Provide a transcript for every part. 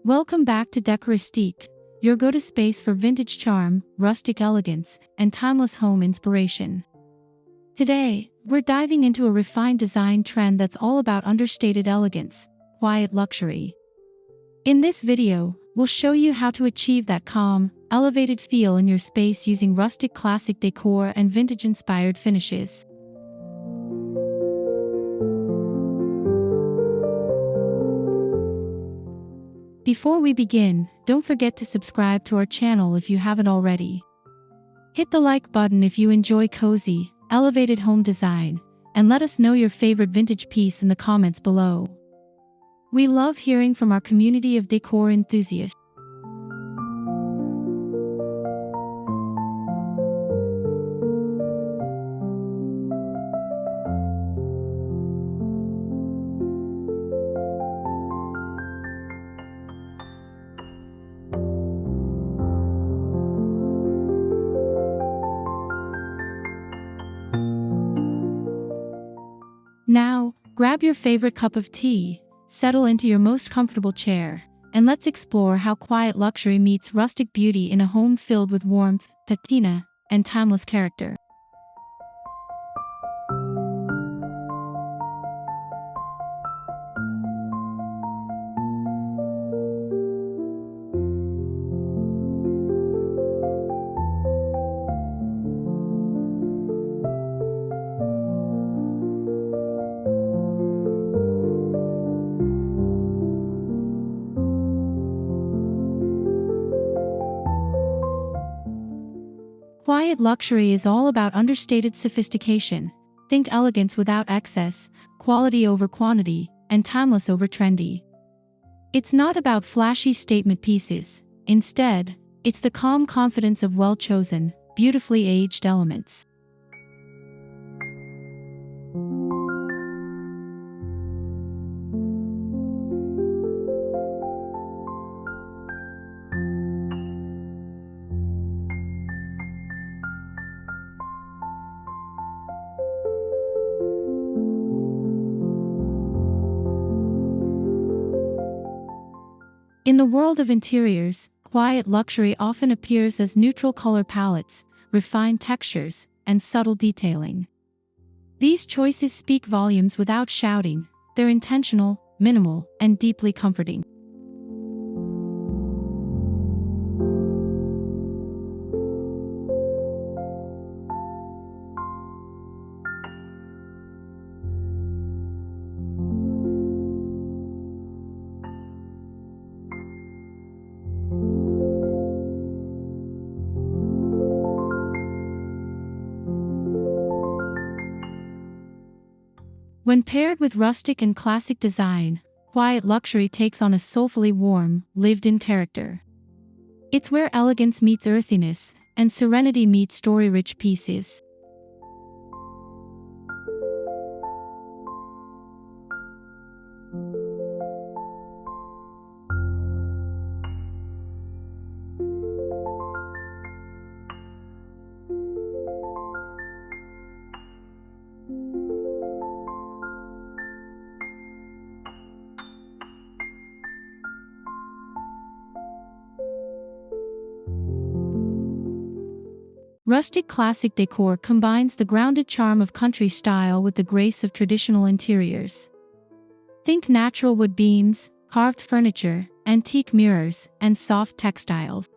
Welcome back to Decor, your go-to space for vintage charm, rustic elegance, and timeless home inspiration. Today, we're diving into a refined design trend that's all about understated elegance, quiet luxury. In this video, we'll show you how to achieve that calm, elevated feel in your space using rustic classic decor and vintage-inspired finishes. Before we begin, don't forget to subscribe to our channel if you haven't already. Hit the like button if you enjoy cozy, elevated home design, and let us know your favorite vintage piece in the comments below. We love hearing from our community of decor enthusiasts. Now, grab your favorite cup of tea, settle into your most comfortable chair, and let's explore how quiet luxury meets rustic beauty in a home filled with warmth, patina, and timeless character. Quiet luxury is all about understated sophistication. Think elegance without excess, quality over quantity, and timeless over trendy. It's not about flashy statement pieces. Instead, it's the calm confidence of well-chosen, beautifully aged elements. In the world of interiors, quiet luxury often appears as neutral color palettes, refined textures, and subtle detailing. These choices speak volumes without shouting. They're intentional, minimal, and deeply comforting. When paired with rustic and classic design, quiet luxury takes on a soulfully warm, lived-in character. It's where elegance meets earthiness, and serenity meets story-rich pieces. Rustic classic decor combines the grounded charm of country style with the grace of traditional interiors. Think natural wood beams, carved furniture, antique mirrors, and soft textiles.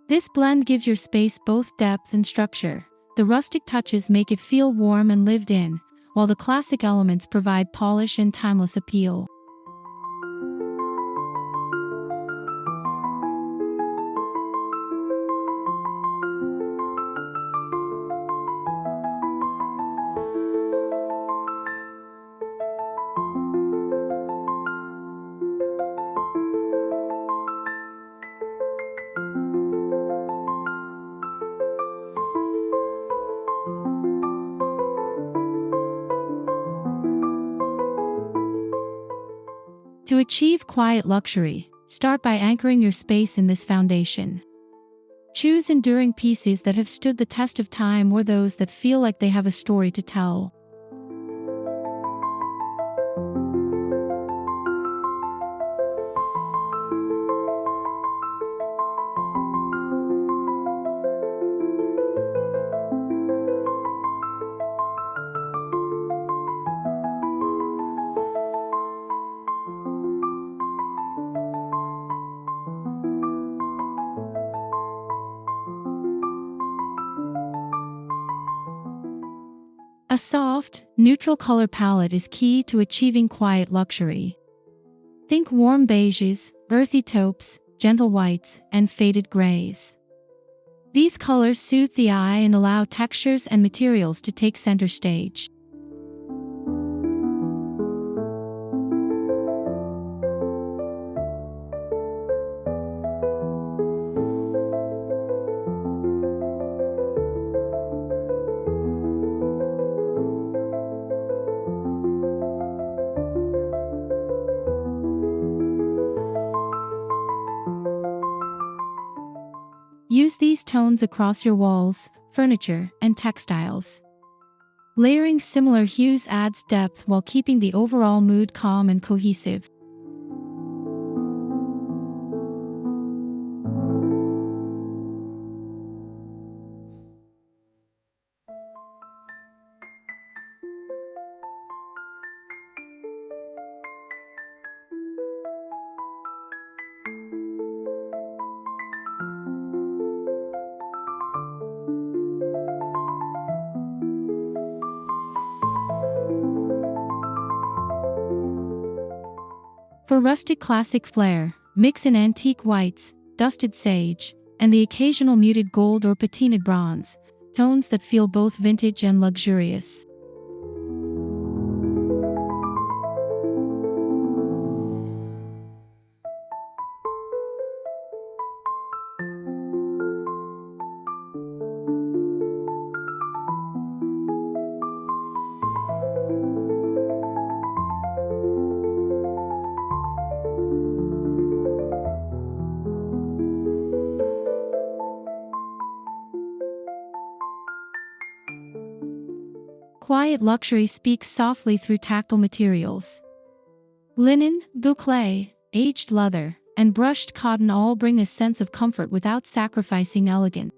This blend gives your space both depth and structure. The rustic touches make it feel warm and lived in, while the classic elements provide polish and timeless appeal. To achieve quiet luxury, start by anchoring your space in this foundation. Choose enduring pieces that have stood the test of time or those that feel like they have a story to tell. A soft, neutral color palette is key to achieving quiet luxury. Think warm beiges, earthy taupes, gentle whites, and faded grays. These colors soothe the eye and allow textures and materials to take center stage. Use these tones across your walls, furniture, and textiles. Layering similar hues adds depth while keeping the overall mood calm and cohesive. For rustic classic flair, mix in antique whites, dusted sage, and the occasional muted gold or patinaed bronze, tones that feel both vintage and luxurious. Quiet luxury speaks softly through tactile materials. Linen, boucle, aged leather, and brushed cotton all bring a sense of comfort without sacrificing elegance.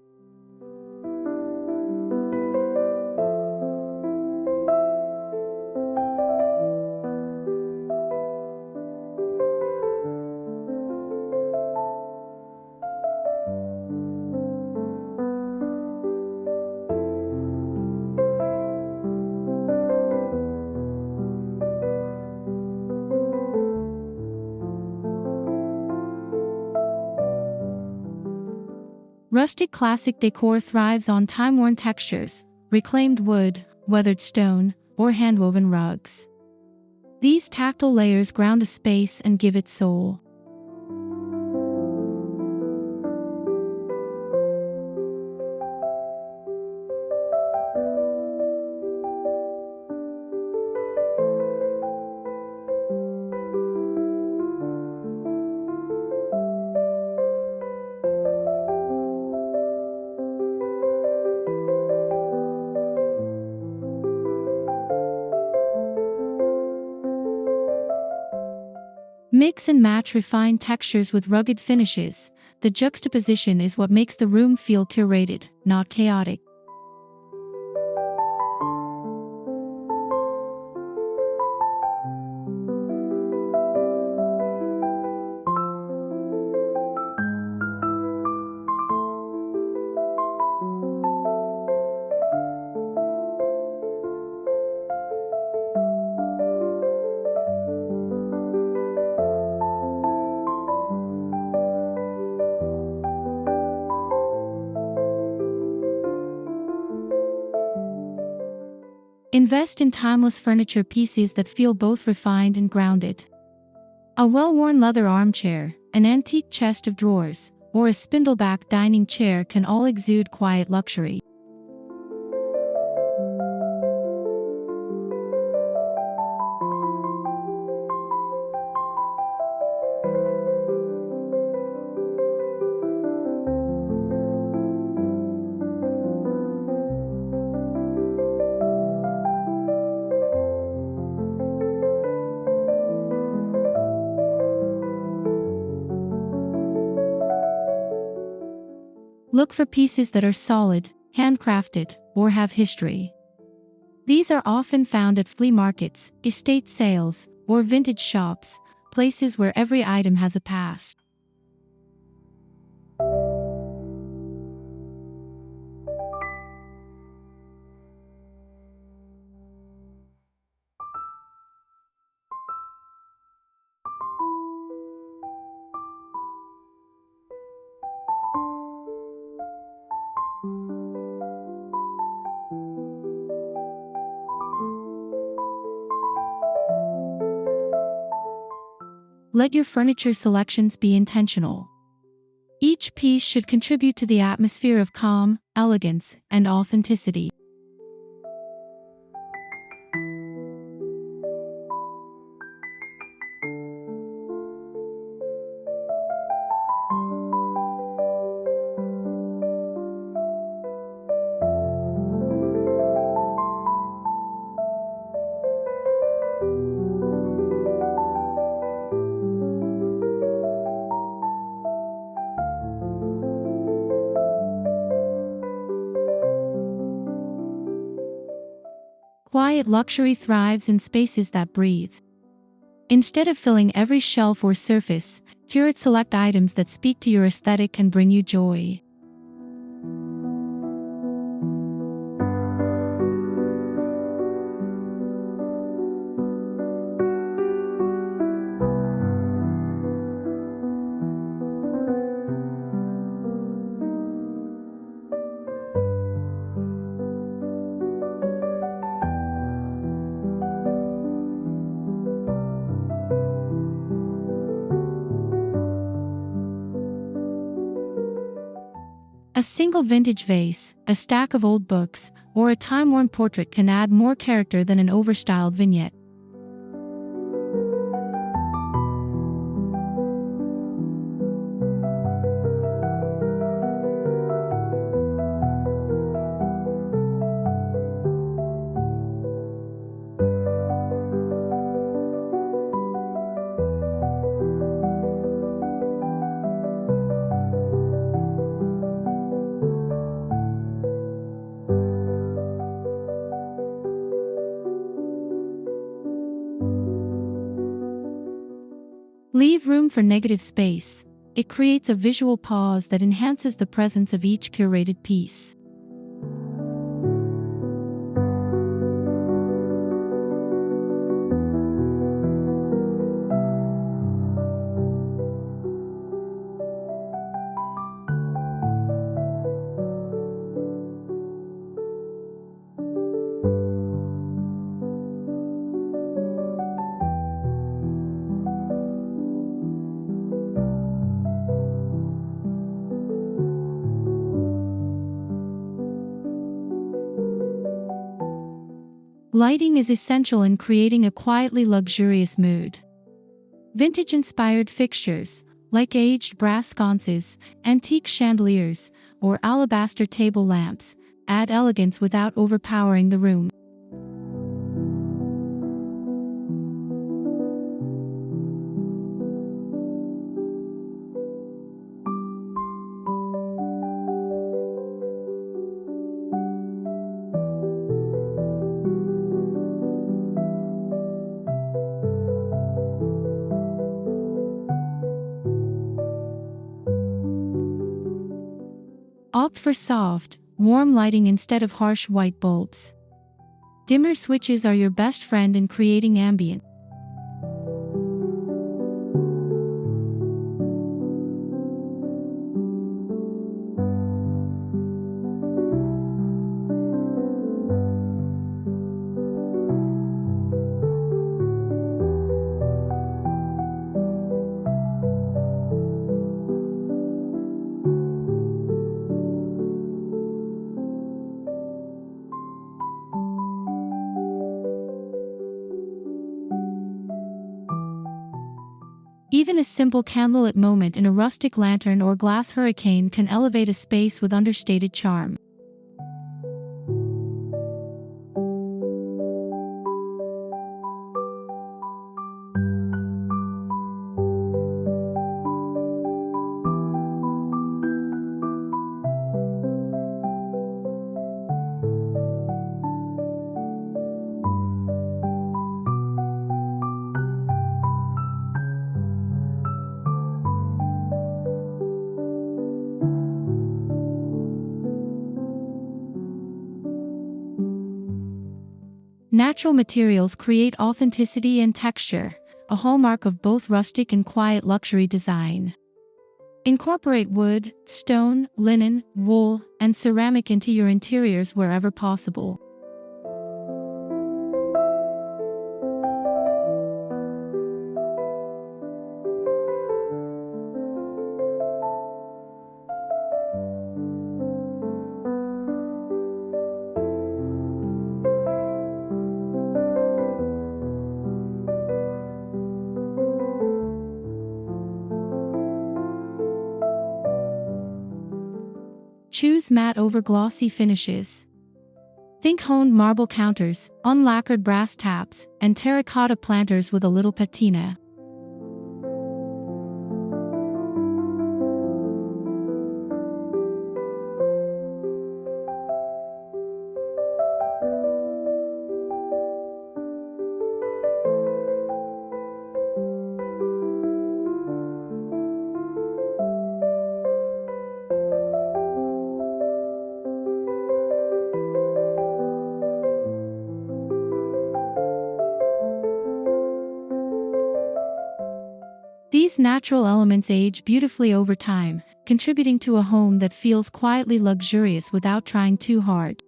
Rustic classic decor thrives on time-worn textures, reclaimed wood, weathered stone, or hand-woven rugs. These tactile layers ground a space and give it soul. Mix and match refined textures with rugged finishes. The juxtaposition is what makes the room feel curated, not chaotic. Invest in timeless furniture pieces that feel both refined and grounded. A well-worn leather armchair, an antique chest of drawers, or a spindleback dining chair can all exude quiet luxury. Look for pieces that are solid, handcrafted, or have history. These are often found at flea markets, estate sales, or vintage shops, places where every item has a past. Let your furniture selections be intentional. Each piece should contribute to the atmosphere of calm, elegance, and authenticity. Quiet luxury thrives in spaces that breathe. Instead of filling every shelf or surface, curate select items that speak to your aesthetic and bring you joy. A single vintage vase, a stack of old books, or a time-worn portrait can add more character than an overstyled vignette. Leave room for negative space. It creates a visual pause that enhances the presence of each curated piece. Lighting is essential in creating a quietly luxurious mood. Vintage-inspired fixtures, like aged brass sconces, antique chandeliers, or alabaster table lamps, add elegance without overpowering the room. Opt for soft, warm lighting instead of harsh white bulbs. Dimmer switches are your best friend in creating ambient. Even a simple candlelit moment in a rustic lantern or glass hurricane can elevate a space with understated charm. Natural materials create authenticity and texture, a hallmark of both rustic and quiet luxury design. Incorporate wood, stone, linen, wool, and ceramic into your interiors wherever possible. Choose matte over glossy finishes. Think honed marble counters, unlacquered brass taps, and terracotta planters with a little patina. These natural elements age beautifully over time, contributing to a home that feels quietly luxurious without trying too hard.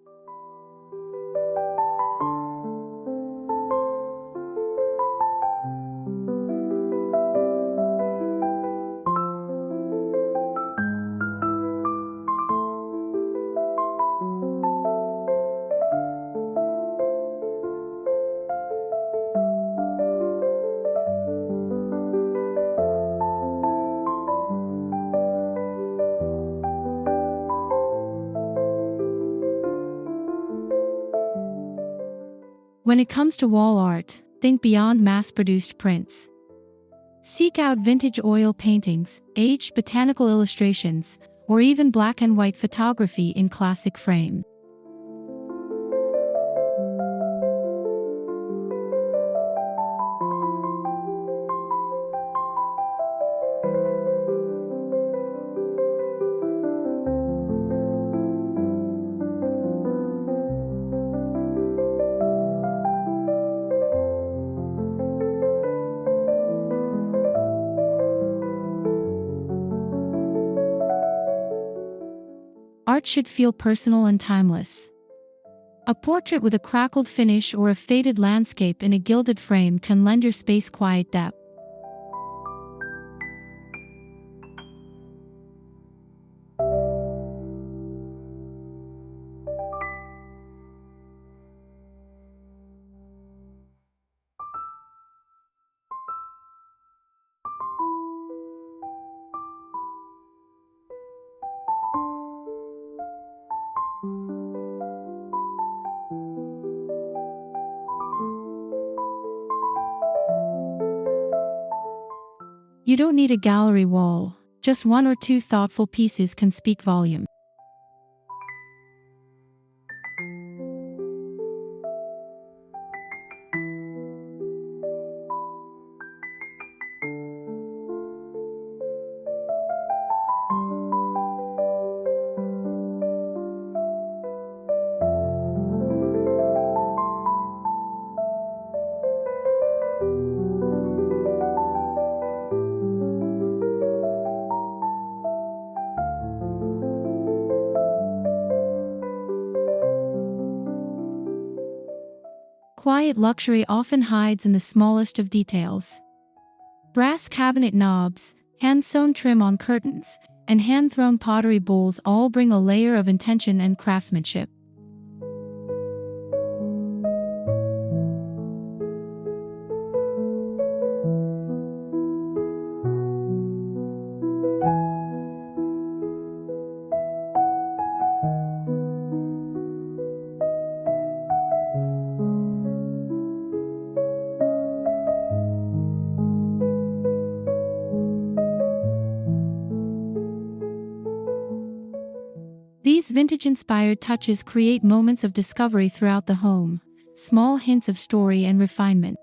When it comes to wall art, think beyond mass-produced prints. Seek out vintage oil paintings, aged botanical illustrations, or even black and white photography in classic frame. Art should feel personal and timeless. A portrait with a crackled finish or a faded landscape in a gilded frame can lend your space quiet depth. You don't need a gallery wall, just one or two thoughtful pieces can speak volume. Quiet luxury often hides in the smallest of details. Brass cabinet knobs, hand-sewn trim on curtains, and hand-thrown pottery bowls all bring a layer of intention and craftsmanship. These vintage-inspired touches create moments of discovery throughout the home, small hints of story and refinement.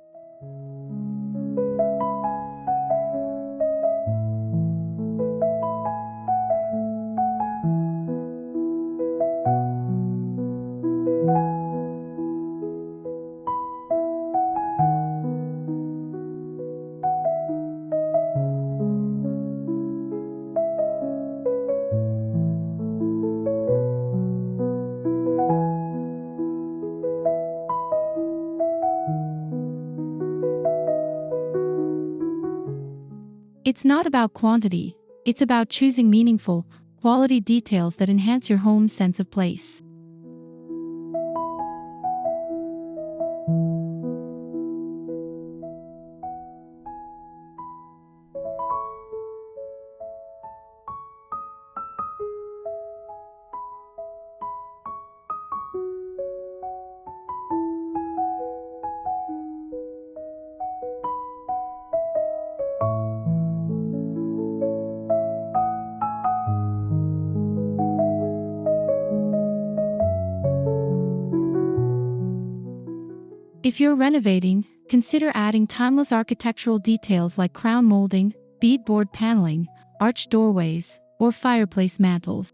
It's not about quantity, it's about choosing meaningful, quality details that enhance your home's sense of place. If you're renovating, consider adding timeless architectural details like crown molding, beadboard paneling, arched doorways, or fireplace mantels.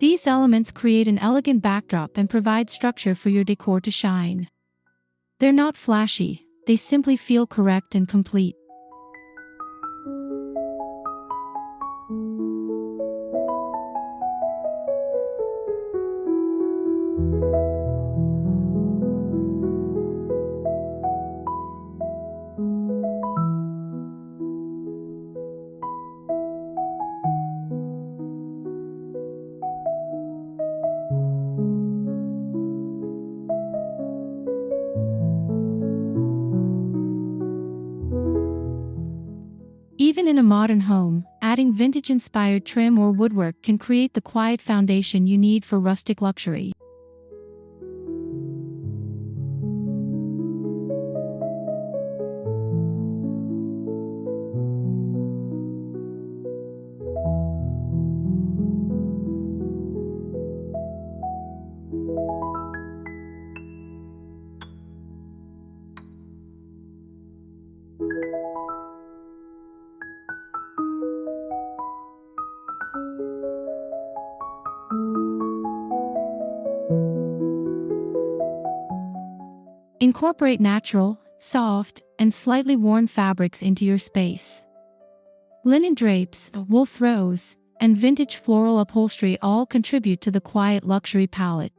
These elements create an elegant backdrop and provide structure for your decor to shine. They're not flashy, they simply feel correct and complete. Even in a modern home, adding vintage-inspired trim or woodwork can create the quiet foundation you need for rustic luxury. Incorporate natural, soft, and slightly worn fabrics into your space. Linen drapes, wool throws, and vintage floral upholstery all contribute to the quiet luxury palette.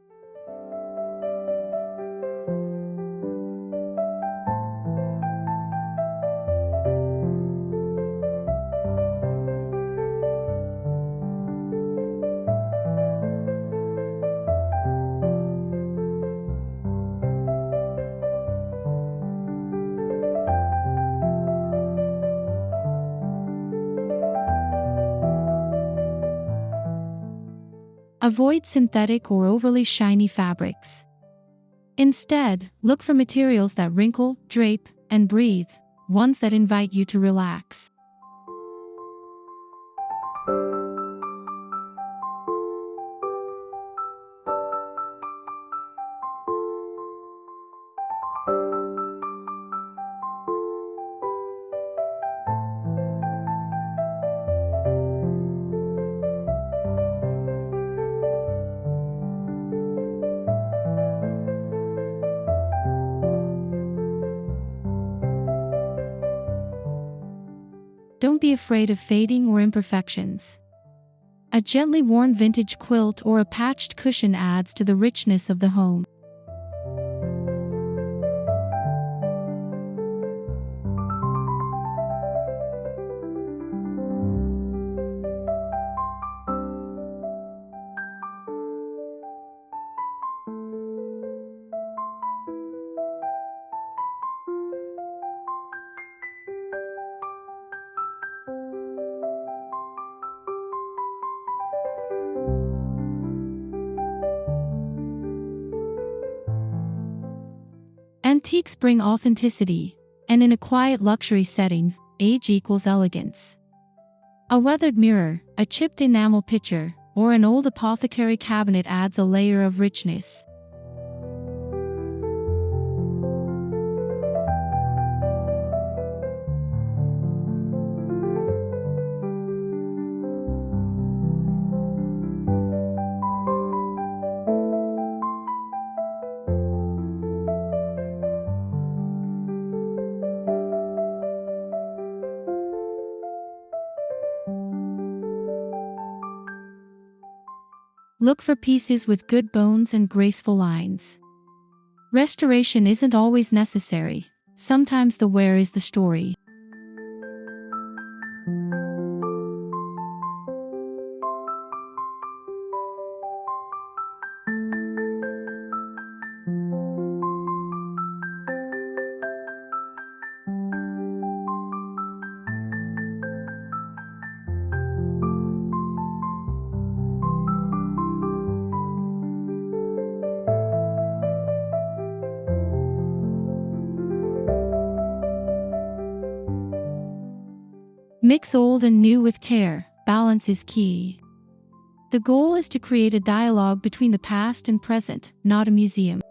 Avoid synthetic or overly shiny fabrics. Instead, look for materials that wrinkle, drape, and breathe, ones that invite you to relax. Don't be afraid of fading or imperfections. A gently worn vintage quilt or a patched cushion adds to the richness of the home. Antiques bring authenticity, and in a quiet luxury setting, age equals elegance. A weathered mirror, a chipped enamel pitcher, or an old apothecary cabinet adds a layer of richness. Look for pieces with good bones and graceful lines. Restoration isn't always necessary. Sometimes the wear is the story. Mix old and new with care. Balance is key. The goal is to create a dialogue between the past and present, not a museum.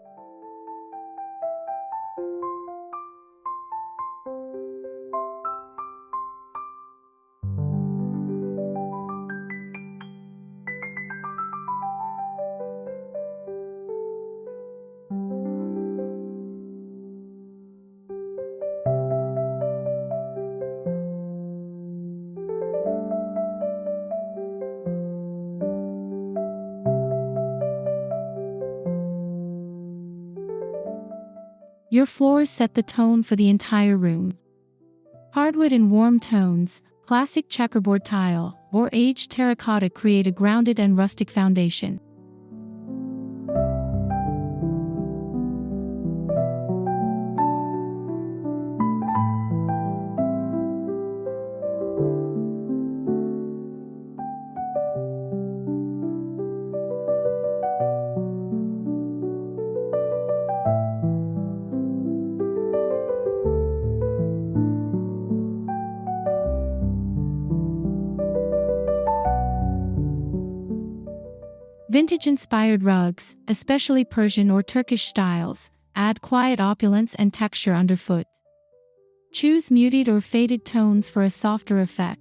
Your floors set the tone for the entire room. Hardwood in warm tones, classic checkerboard tile, or aged terracotta create a grounded and rustic foundation. Vintage-inspired rugs, especially Persian or Turkish styles, add quiet opulence and texture underfoot. Choose muted or faded tones for a softer effect.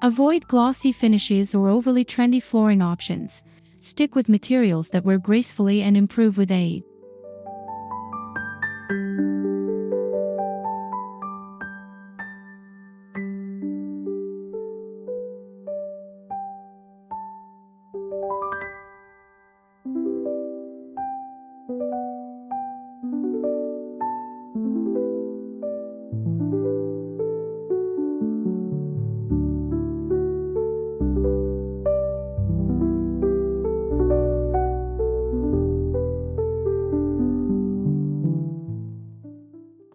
Avoid glossy finishes or overly trendy flooring options. Stick with materials that wear gracefully and improve with age.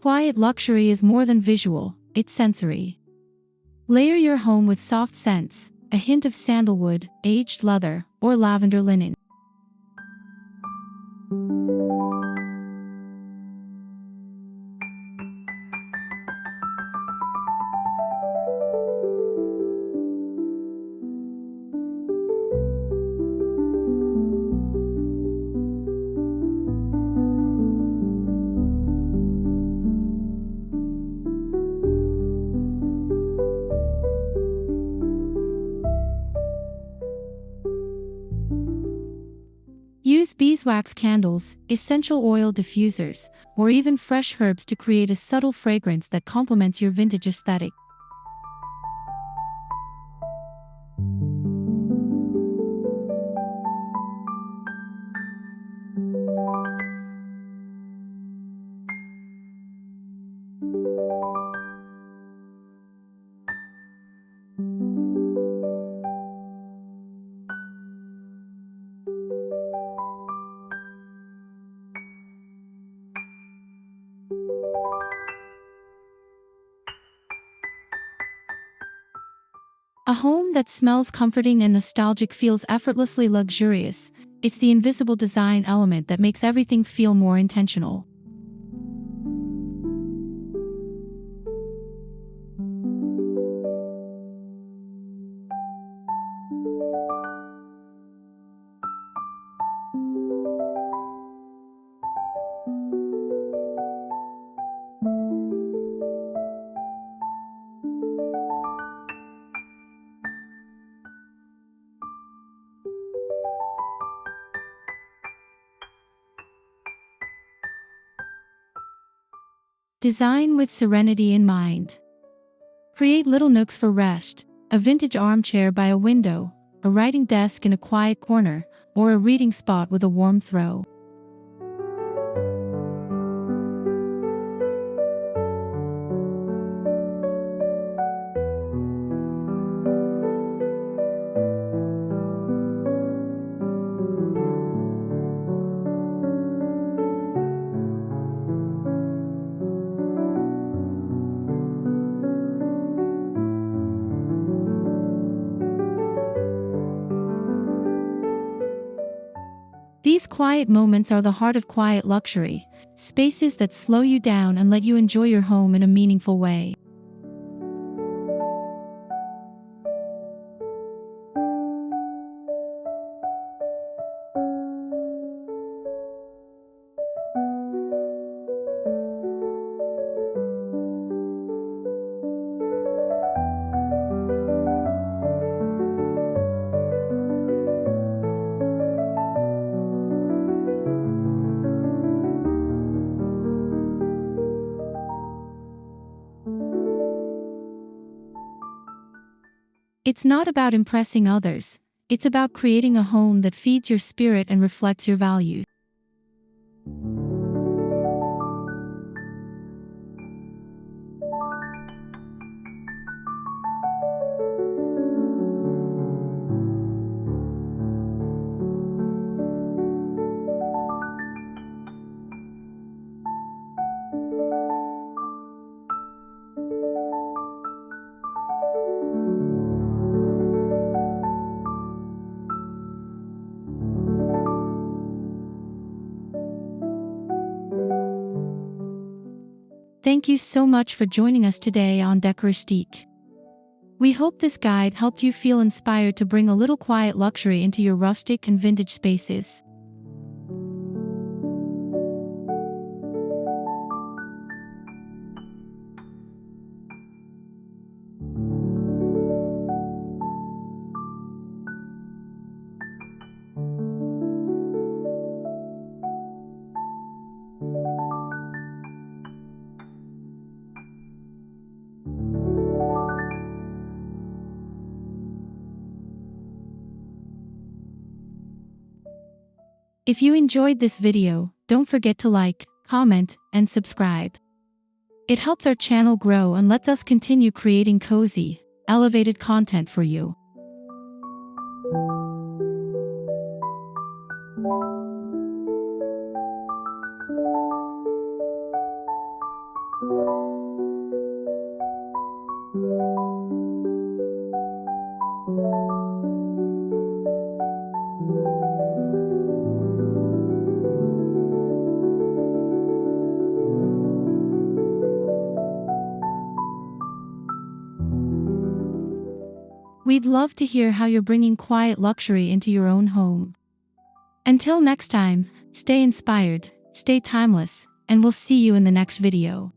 Quiet luxury is more than visual, it's sensory. Layer your home with soft scents, a hint of sandalwood, aged leather, or lavender linen. Use beeswax candles, essential oil diffusers, or even fresh herbs to create a subtle fragrance that complements your vintage aesthetic. A home that smells comforting and nostalgic feels effortlessly luxurious. It's the invisible design element that makes everything feel more intentional. Design with serenity in mind. Create little nooks for rest, a vintage armchair by a window, a writing desk in a quiet corner, or a reading spot with a warm throw. These quiet moments are the heart of quiet luxury, spaces that slow you down and let you enjoy your home in a meaningful way. It's not about impressing others, it's about creating a home that feeds your spirit and reflects your values. Thank you so much for joining us today on Decor. We hope this guide helped you feel inspired to bring a little quiet luxury into your rustic and vintage spaces. If you enjoyed this video, don't forget to like, comment, and subscribe. It helps our channel grow and lets us continue creating cozy, elevated content for you. We'd love to hear how you're bringing quiet luxury into your own home. Until next time, stay inspired, stay timeless, and we'll see you in the next video.